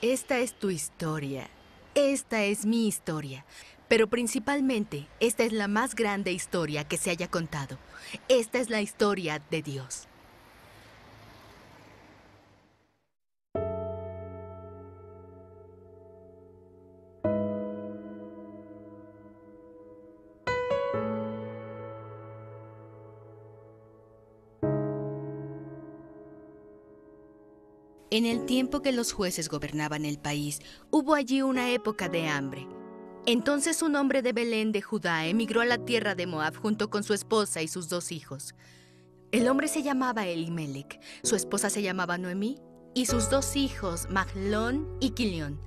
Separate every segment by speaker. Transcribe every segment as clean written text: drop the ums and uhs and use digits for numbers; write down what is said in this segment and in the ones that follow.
Speaker 1: Esta es tu historia. Esta es mi historia. Pero principalmente, esta es la más grande historia que se haya contado. Esta es la historia de Dios. En el tiempo que los jueces gobernaban el país, hubo allí una época de hambre. Entonces un hombre de Belén de Judá emigró a la tierra de Moab junto con su esposa y sus 2 hijos. El hombre se llamaba Elimelec, su esposa se llamaba Noemí y sus 2 hijos, Mahlón y Quilión.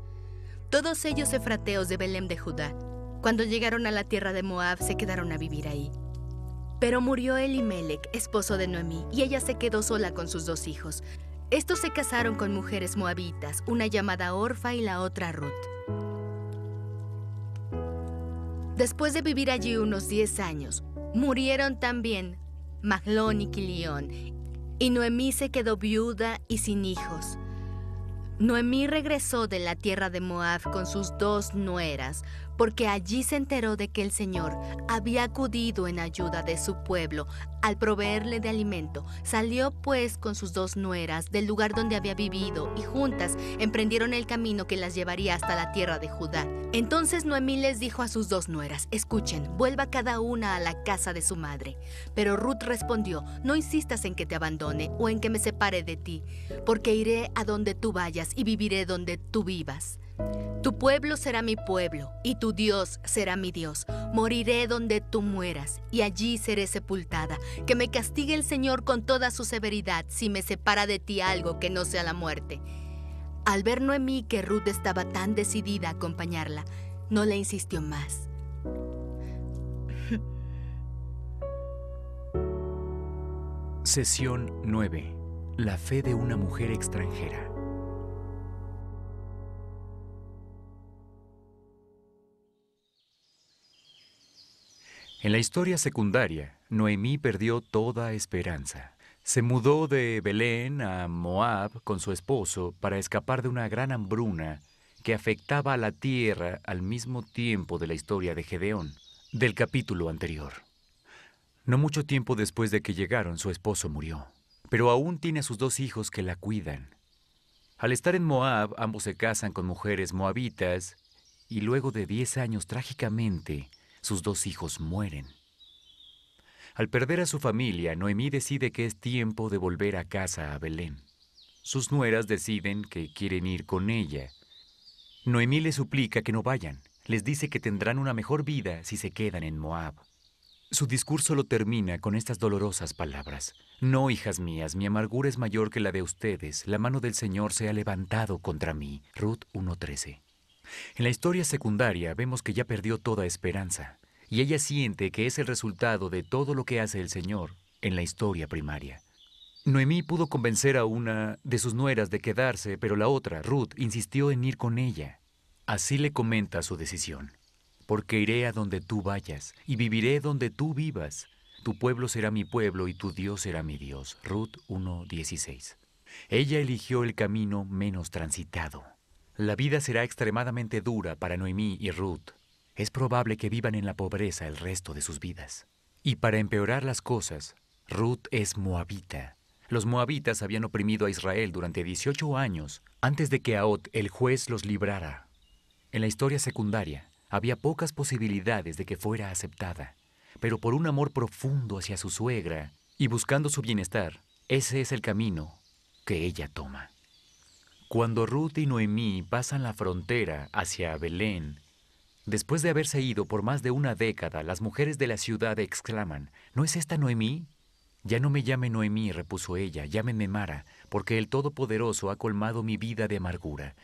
Speaker 1: Todos ellos efrateos de Belén de Judá. Cuando llegaron a la tierra de Moab, se quedaron a vivir ahí. Pero murió Elimelec, esposo de Noemí, y ella se quedó sola con sus 2 hijos. Estos se casaron con mujeres moabitas, una llamada Orfa y la otra Ruth. Después de vivir allí unos 10 años, murieron también Mahlón y Quilión, y Noemí se quedó viuda y sin hijos. Noemí regresó de la tierra de Moab con sus 2 nueras, porque allí se enteró de que el Señor había acudido en ayuda de su pueblo al proveerle de alimento. Salió pues con sus 2 nueras del lugar donde había vivido y juntas emprendieron el camino que las llevaría hasta la tierra de Judá. Entonces Noemí les dijo a sus 2 nueras: escuchen, vuelva cada una a la casa de su madre. Pero Ruth respondió: no insistas en que te abandone o en que me separe de ti, porque iré a donde tú vayas y viviré donde tú vivas. Tu pueblo será mi pueblo, y tu Dios será mi Dios. Moriré donde tú mueras, y allí seré sepultada. Que me castigue el Señor con toda su severidad si me separa de ti algo que no sea la muerte. Al ver Noemí que Ruth estaba tan decidida a acompañarla, no le insistió más.
Speaker 2: Sesión 9. La fe de una mujer extranjera. En la historia secundaria, Noemí perdió toda esperanza. Se mudó de Belén a Moab con su esposo para escapar de una gran hambruna que afectaba a la tierra al mismo tiempo de la historia de Gedeón, del capítulo anterior. No mucho tiempo después de que llegaron, su esposo murió, pero aún tiene a sus 2 hijos que la cuidan. Al estar en Moab, ambos se casan con mujeres moabitas y luego de 10 años, trágicamente, sus 2 hijos mueren. Al perder a su familia, Noemí decide que es tiempo de volver a casa a Belén. Sus nueras deciden que quieren ir con ella. Noemí les suplica que no vayan. Les dice que tendrán una mejor vida si se quedan en Moab. Su discurso lo termina con estas dolorosas palabras: no, hijas mías, mi amargura es mayor que la de ustedes. La mano del Señor se ha levantado contra mí. Ruth 1:13. En la historia secundaria vemos que ya perdió toda esperanza, y ella siente que es el resultado de todo lo que hace el Señor en la historia primaria. Noemí pudo convencer a una de sus nueras de quedarse, pero la otra, Ruth, insistió en ir con ella. Así le comenta su decisión: porque iré a donde tú vayas y viviré donde tú vivas. Tu pueblo será mi pueblo y tu Dios será mi Dios. Ruth 1:16. Ella eligió el camino menos transitado. La vida será extremadamente dura para Noemí y Ruth. Es probable que vivan en la pobreza el resto de sus vidas. Y para empeorar las cosas, Ruth es moabita. Los moabitas habían oprimido a Israel durante 18 años antes de que Ahot, el juez, los librara. En la historia secundaria, había pocas posibilidades de que fuera aceptada, pero por un amor profundo hacia su suegra y buscando su bienestar, ese es el camino que ella toma. Cuando Ruth y Noemí pasan la frontera hacia Belén, después de haberse ido por más de una década, las mujeres de la ciudad exclaman: ¿no es esta Noemí? Ya no me llame Noemí, repuso ella, llámenme Mara, porque el Todopoderoso ha colmado mi vida de amargura.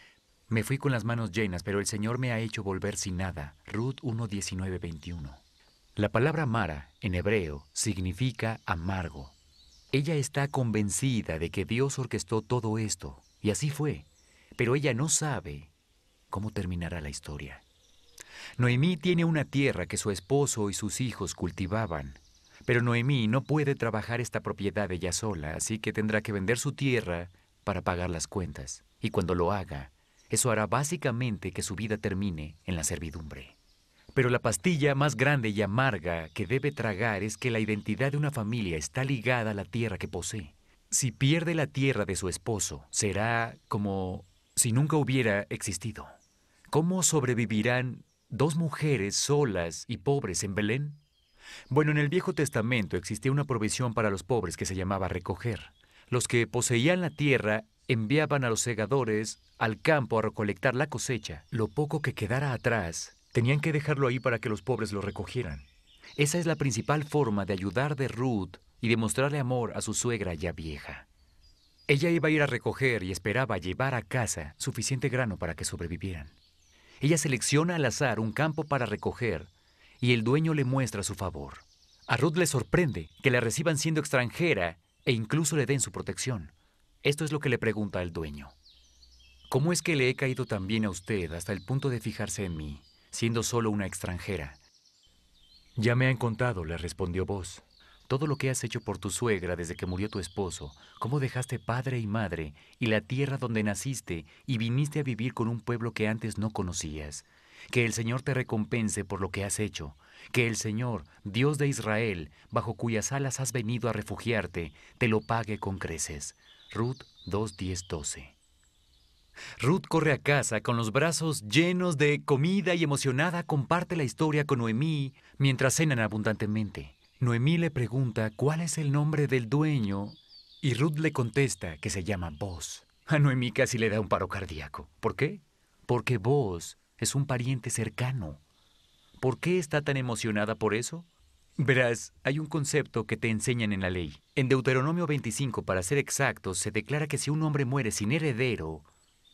Speaker 2: Me fui con las manos llenas, pero el Señor me ha hecho volver sin nada. Ruth 1:19-21. La palabra Mara, en hebreo, significa amargo. Ella está convencida de que Dios orquestó todo esto, y así fue, pero ella no sabe cómo terminará la historia. Noemí tiene una tierra que su esposo y sus hijos cultivaban, pero Noemí no puede trabajar esta propiedad ella sola, así que tendrá que vender su tierra para pagar las cuentas, y cuando lo haga, Eso hará básicamente que su vida termine en la servidumbre. Pero la pastilla más grande y amarga que debe tragar es que la identidad de una familia está ligada a la tierra que posee. Si pierde la tierra de su esposo, será como si nunca hubiera existido. ¿Cómo sobrevivirán dos mujeres solas y pobres en Belén? Bueno, en el Viejo Testamento existía una provisión para los pobres que se llamaba recoger. Los que poseían la tierra enviaban a los segadores al campo a recolectar la cosecha. Lo poco que quedara atrás, tenían que dejarlo ahí para que los pobres lo recogieran. Esa es la principal forma de ayudar de Ruth y de mostrarle amor a su suegra ya vieja. Ella iba a ir a recoger y esperaba llevar a casa suficiente grano para que sobrevivieran. Ella selecciona al azar un campo para recoger y el dueño le muestra su favor. A Ruth le sorprende que la reciban siendo extranjera e incluso le den su protección. Esto es lo que le pregunta al dueño. ¿Cómo es que le he caído tan bien a usted hasta el punto de fijarse en mí, siendo solo una extranjera? Ya me han contado, le respondió Boz, todo lo que has hecho por tu suegra desde que murió tu esposo, cómo dejaste padre y madre y la tierra donde naciste y viniste a vivir con un pueblo que antes no conocías. Que el Señor te recompense por lo que has hecho. Que el Señor, Dios de Israel, bajo cuyas alas has venido a refugiarte, te lo pague con creces. Ruth 2:10-12. Ruth corre a casa con los brazos llenos de comida y emocionada comparte la historia con Noemí mientras cenan abundantemente. Noemí le pregunta cuál es el nombre del dueño y Ruth le contesta que se llama Boz. A Noemí casi le da un paro cardíaco. ¿Por qué? Porque Boz es un pariente cercano. ¿Por qué está tan emocionada por eso? Verás, hay un concepto que te enseñan en la ley. En Deuteronomio 25, para ser exactos, se declara que si un hombre muere sin heredero,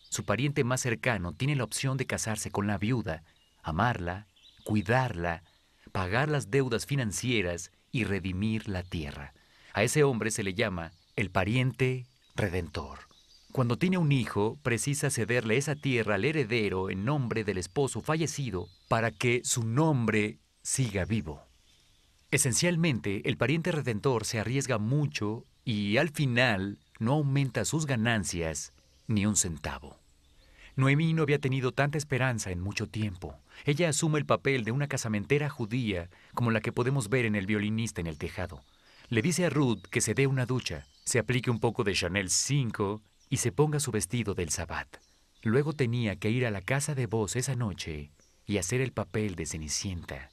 Speaker 2: su pariente más cercano tiene la opción de casarse con la viuda, amarla, cuidarla, pagar las deudas financieras y redimir la tierra. A ese hombre se le llama el pariente redentor. Cuando tiene un hijo, precisa cederle esa tierra al heredero en nombre del esposo fallecido para que su nombre siga vivo. Esencialmente, el pariente redentor se arriesga mucho y al final no aumenta sus ganancias ni un centavo. Noemí no había tenido tanta esperanza en mucho tiempo. Ella asume el papel de una casamentera judía como la que podemos ver en El violinista en el tejado. Le dice a Ruth que se dé una ducha, se aplique un poco de Chanel 5 y se ponga su vestido del Sabbat. Luego tenía que ir a la casa de Boz esa noche y hacer el papel de Cenicienta.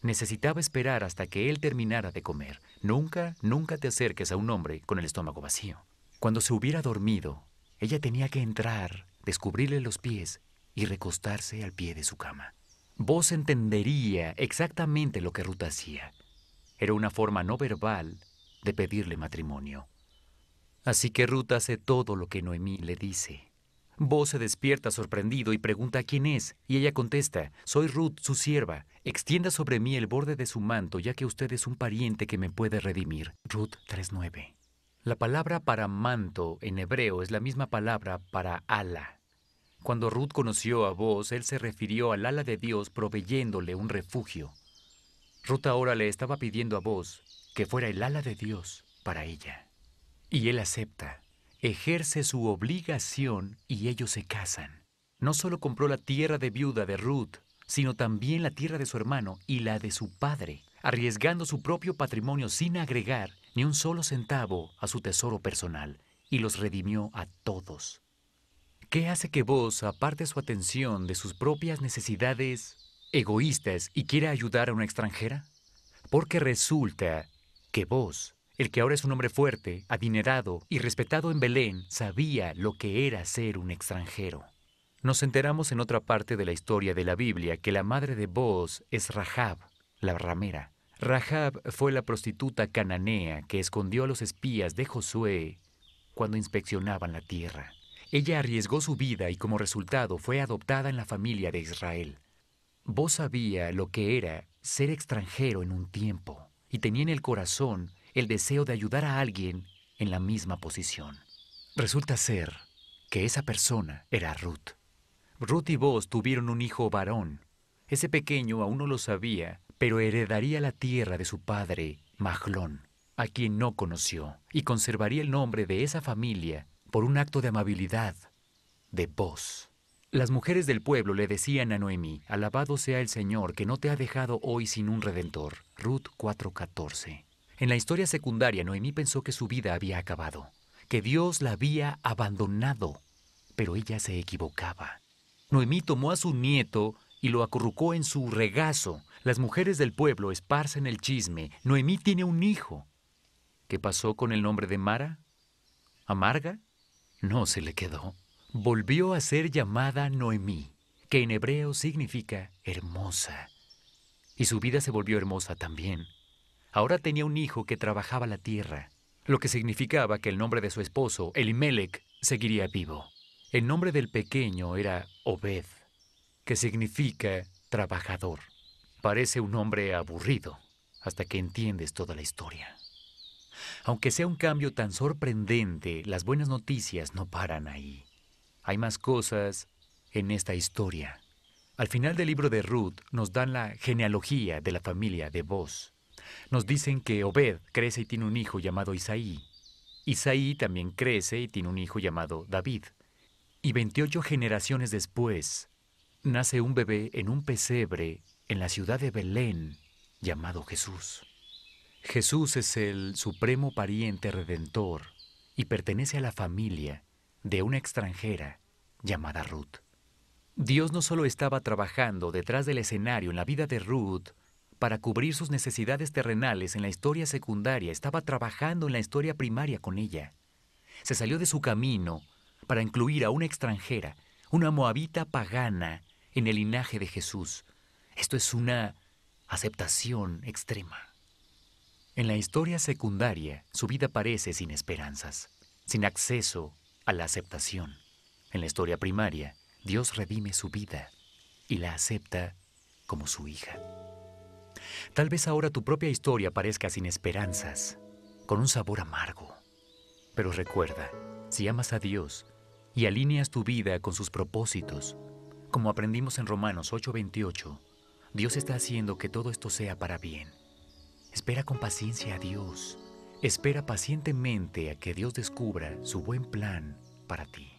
Speaker 2: Necesitaba esperar hasta que él terminara de comer. Nunca te acerques a un hombre con el estómago vacío. Cuando se hubiera dormido, ella tenía que entrar, descubrirle los pies y recostarse al pie de su cama. Boz entendería exactamente lo que Ruth hacía. Era una forma no verbal de pedirle matrimonio. Así que Ruth hace todo lo que Noemí le dice. Boz se despierta sorprendido y pregunta quién es, y ella contesta, soy Ruth, su sierva. Extienda sobre mí el borde de su manto, ya que usted es un pariente que me puede redimir. Ruth 3:9. La palabra para manto en hebreo es la misma palabra para ala. Cuando Ruth conoció a Boz, él se refirió al ala de Dios proveyéndole un refugio. Ruth ahora le estaba pidiendo a Boz que fuera el ala de Dios para ella. Y él acepta, ejerce su obligación y ellos se casan. No solo compró la tierra de viuda de Ruth, sino también la tierra de su hermano y la de su padre, arriesgando su propio patrimonio sin agregar ni un solo centavo a su tesoro personal, y los redimió a todos. ¿Qué hace que Boz aparte su atención de sus propias necesidades egoístas y quiera ayudar a una extranjera? Porque resulta que Boz, el que ahora es un hombre fuerte, adinerado y respetado en Belén, sabía lo que era ser un extranjero. Nos enteramos en otra parte de la historia de la Biblia que la madre de Boz es Rahab, la ramera. Rahab fue la prostituta cananea que escondió a los espías de Josué cuando inspeccionaban la tierra. Ella arriesgó su vida y como resultado fue adoptada en la familia de Israel. Boz sabía lo que era ser extranjero en un tiempo y tenía en el corazón el deseo de ayudar a alguien en la misma posición. Resulta ser que esa persona era Ruth. Ruth y Boz tuvieron un hijo varón. Ese pequeño aún no lo sabía, pero heredaría la tierra de su padre, Mahlón, a quien no conoció, y conservaría el nombre de esa familia por un acto de amabilidad de Boz. Las mujeres del pueblo le decían a Noemí: alabado sea el Señor que no te ha dejado hoy sin un redentor. Ruth 4:14. En la historia secundaria, Noemí pensó que su vida había acabado, que Dios la había abandonado, pero ella se equivocaba. Noemí tomó a su nieto y lo acurrucó en su regazo. Las mujeres del pueblo esparcen el chisme. Noemí tiene un hijo. ¿Qué pasó con el nombre de Mara? ¿Amarga? No se le quedó. Volvió a ser llamada Noemí, que en hebreo significa hermosa. Y su vida se volvió hermosa también. Ahora tenía un hijo que trabajaba la tierra, lo que significaba que el nombre de su esposo, Elimelec, seguiría vivo. El nombre del pequeño era Obed, que significa trabajador. Parece un nombre aburrido, hasta que entiendes toda la historia. Aunque sea un cambio tan sorprendente, las buenas noticias no paran ahí. Hay más cosas en esta historia. Al final del libro de Ruth nos dan la genealogía de la familia de Boz. Nos dicen que Obed crece y tiene un hijo llamado Isaí. Isaí también crece y tiene un hijo llamado David. Y 28 generaciones después, nace un bebé en un pesebre en la ciudad de Belén llamado Jesús. Jesús es el supremo pariente redentor y pertenece a la familia de una extranjera llamada Ruth. Dios no solo estaba trabajando detrás del escenario en la vida de Ruth para cubrir sus necesidades terrenales en la historia secundaria, estaba trabajando en la historia primaria con ella. Se salió de su camino para incluir a una extranjera, una moabita pagana, en el linaje de Jesús. Esto es una aceptación extrema. En la historia secundaria, su vida parece sin esperanzas, sin acceso a la aceptación. En la historia primaria, Dios redime su vida y la acepta como su hija. Tal vez ahora tu propia historia parezca sin esperanzas, con un sabor amargo. Pero recuerda, si amas a Dios y alineas tu vida con sus propósitos, como aprendimos en Romanos 8:28, Dios está haciendo que todo esto sea para bien. Espera con paciencia a Dios. Espera pacientemente a que Dios descubra su buen plan para ti.